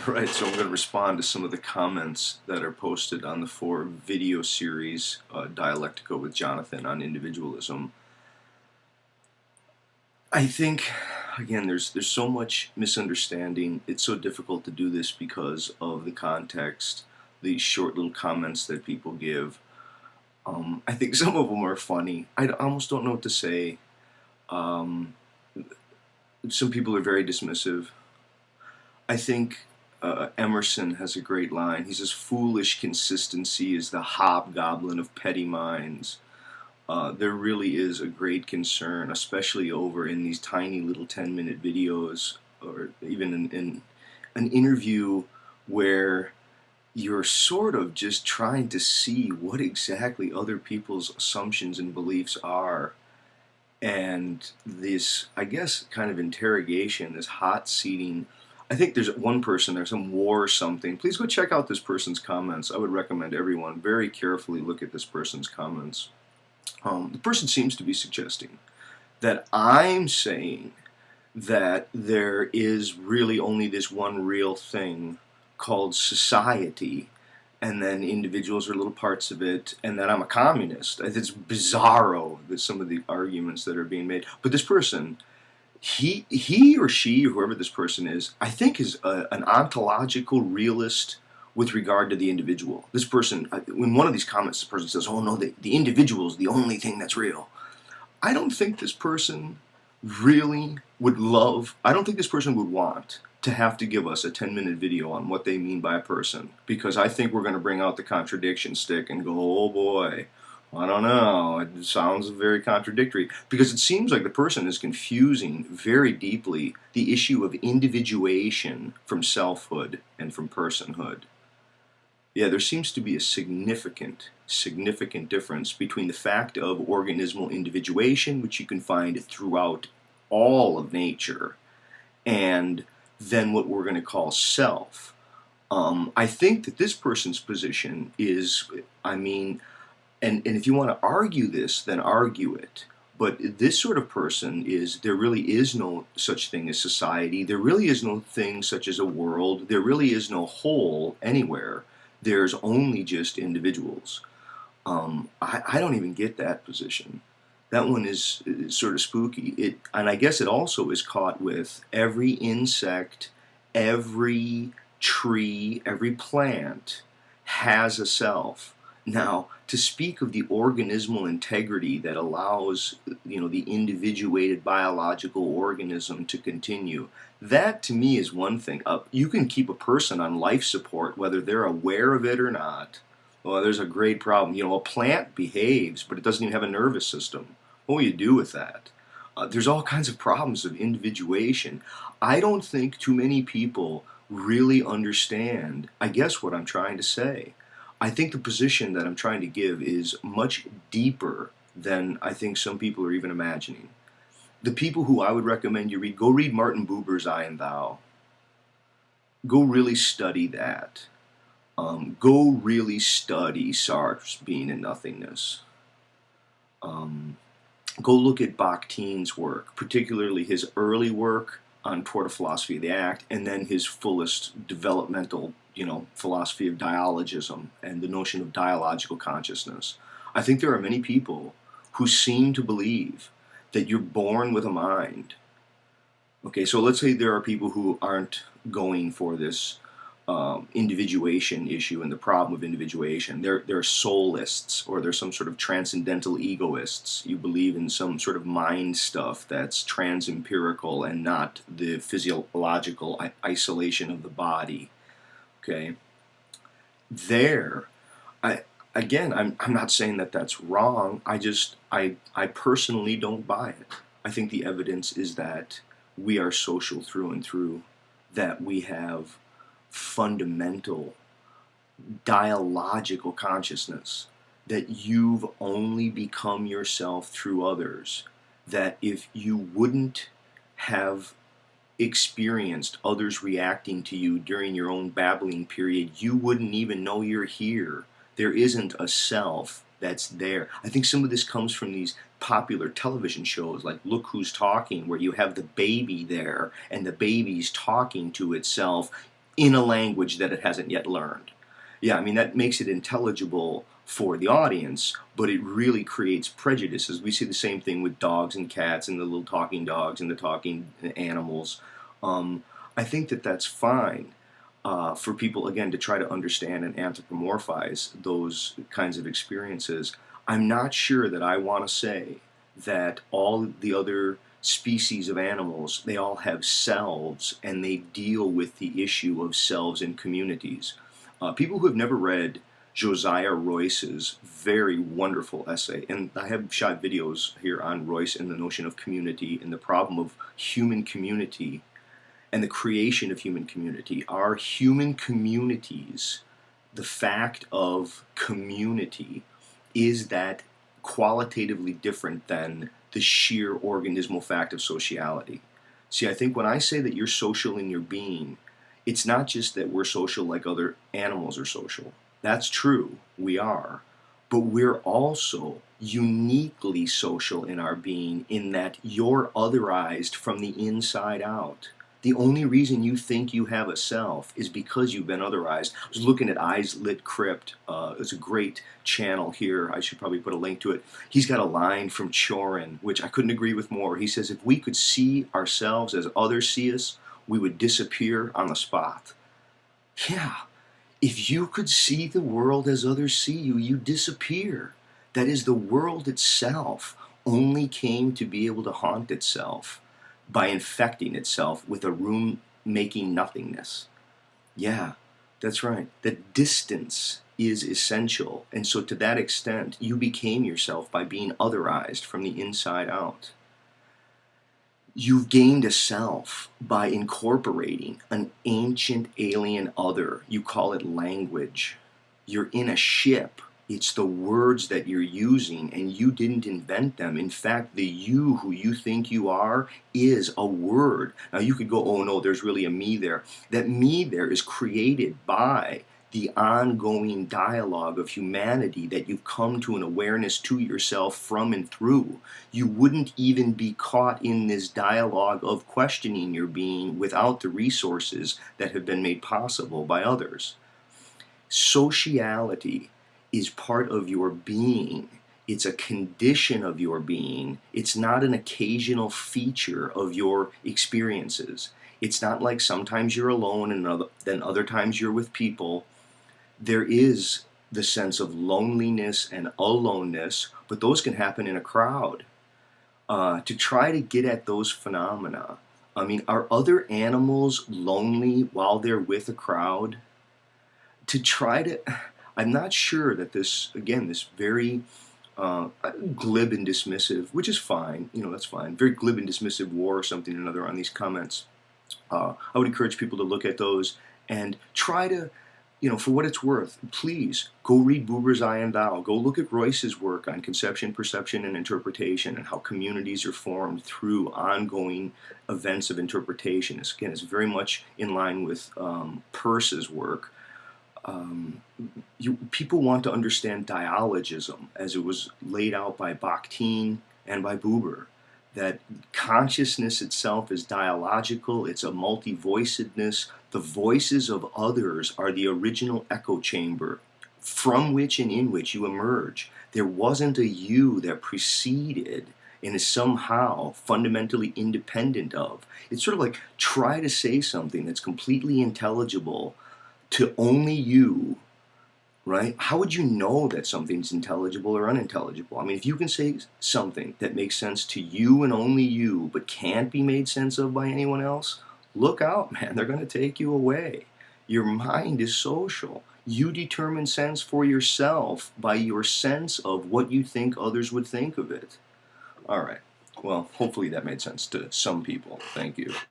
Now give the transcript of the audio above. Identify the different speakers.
Speaker 1: Right, so I'm going to respond to some of the comments that are posted on the 4 video series, Dialectica with Jonathan on individualism. I think, again, there's so much misunderstanding. It's so difficult to do this because of the context, these short little comments that people give. I think some of them are funny. I almost don't know what to say. Um, some people are very dismissive. I think Emerson has a great line. He says, "Foolish consistency is the hobgoblin of petty minds." There really is a great concern, especially over in these tiny little 10-minute videos, or even in an interview where you're sort of just trying to see what exactly other people's assumptions and beliefs are. And this, I guess, kind of interrogation, this hot seating. I think there's one person, there's some war or something. Please go check out this person's comments. I would recommend everyone very carefully look at this person's comments. The person seems to be suggesting that I'm saying that there is really only this one real thing called society, and then individuals are little parts of it, and that I'm a communist. It's bizarro that some of the arguments that are being made. But this person, he or she, or whoever this person is, I think is an ontological realist with regard to the individual. This person, in one of these comments, this person says, "Oh no, the individual is the only thing that's real." I don't think this person really would love, I don't think this person would want to have to give us a 10-minute video on what they mean by a person, because I think we're going to bring out the contradiction stick and go, oh boy, I don't know, it sounds very contradictory, because it seems like the person is confusing very deeply the issue of individuation from selfhood and from personhood. Yeah, there seems to be a significant difference between the fact of organismal individuation, which you can find throughout all of nature, and then what we're going to call self. I think that this person's position is, and if you want to argue this, then argue it. But this sort of person is, there really is no such thing as society. There really is no thing such as a world. There really is no whole anywhere. There's only just individuals. I don't even get that position. That one is sort of spooky. And I guess it also is caught with every insect, every tree, every plant has a self. Now, to speak of the organismal integrity that allows, the individuated biological organism to continue, that to me is one thing. You can keep a person on life support whether they're aware of it or not. Well, there's a great problem. A plant behaves, but it doesn't even have a nervous system. What will you do with that? There's all kinds of problems of individuation. I don't think too many people really understand, I guess, what I'm trying to say. I think the position that I'm trying to give is much deeper than I think some people are even imagining. The people who I would recommend you read, go read Martin Buber's I and Thou. Go really study that. Go really study Sartre's Being and Nothingness. Go look at Bakhtin's work, particularly his early work on Toward a Philosophy of the Act, and then his fullest developmental, philosophy of dialogism and the notion of dialogical consciousness. I think there are many people who seem to believe that you're born with a mind. Okay, so let's say there are people who aren't going for this individuation issue and the problem of individuation. They're soulists, or they're some sort of transcendental egoists. You believe in some sort of mind stuff that's trans-empirical and not the physiological isolation of the body. Okay, I'm not saying that that's wrong. I personally don't buy it. I think the evidence is that we are social through and through, that we have fundamental dialogical consciousness, that you've only become yourself through others, that if you wouldn't have experienced others reacting to you during your own babbling period, you wouldn't even know you're here. There isn't a self that's there. I think some of this comes from these popular television shows like Look Who's Talking, where you have the baby there and the baby's talking to itself. in a language that it hasn't yet learned. Yeah, I mean, that makes it intelligible for the audience, but it really creates prejudices. We see the same thing with dogs and cats and the little talking dogs and the talking animals. I think that that's fine for people, again, to try to understand and anthropomorphize those kinds of experiences. I'm not sure that I want to say that all the other species of animals, they all have selves and they deal with the issue of selves in communities. People who have never read Josiah Royce's very wonderful essay, and I have shot videos here on Royce and the notion of community and the problem of human community and the creation of human community. Are human communities, the fact of community, is that qualitatively different than the sheer organismal fact of sociality? See, I think when I say that you're social in your being, it's not just that we're social like other animals are social. That's true, we are. But we're also uniquely social in our being in that you're otherized from the inside out. The only reason you think you have a self is because you've been otherized. I was looking at Eyes Lit Crypt. It's a great channel here. I should probably put a link to it. He's got a line from Chorin, which I couldn't agree with more. He says, if we could see ourselves as others see us, we would disappear on the spot. Yeah, if you could see the world as others see you, you disappear. That is, the world itself only came to be able to haunt itself by infecting itself with a room-making nothingness. Yeah, that's right. That distance is essential. And so to that extent, you became yourself by being otherized from the inside out. You've gained a self by incorporating an ancient alien other. You call it language. You're in a ship. It's the words that you're using, and you didn't invent them. In fact, the you who you think you are is a word. Now, you could go, oh no, there's really a me there. That me there is created by the ongoing dialogue of humanity that you've come to an awareness to yourself from and through. You wouldn't even be caught in this dialogue of questioning your being without the resources that have been made possible by others. Sociality is part of your being. It's a condition of your being. It's not an occasional feature of your experiences. It's not like sometimes you're alone and then other times you're with people. There is the sense of loneliness and aloneness, but those can happen in a crowd. To try to get at those phenomena, I mean, are other animals lonely while they're with a crowd? I'm not sure that this, again, this very glib and dismissive, which is fine, that's fine, very glib and dismissive war or something or another on these comments. I would encourage people to look at those and try to, for what it's worth, please go read Buber's I and Thou. Go look at Royce's work on conception, perception, and interpretation and how communities are formed through ongoing events of interpretation. It's very much in line with Peirce's work. People want to understand dialogism as it was laid out by Bakhtin and by Buber, that consciousness itself is dialogical, it's a multi-voicedness. The voices of others are the original echo chamber from which and in which you emerge. There wasn't a you that preceded and is somehow fundamentally independent of. It's sort of like try to say something that's completely intelligible to only you, right? How would you know that something's intelligible or unintelligible? I mean, if you can say something that makes sense to you and only you, but can't be made sense of by anyone else, look out, man. They're going to take you away. Your mind is social. You determine sense for yourself by your sense of what you think others would think of it. All right. Well, hopefully that made sense to some people. Thank you.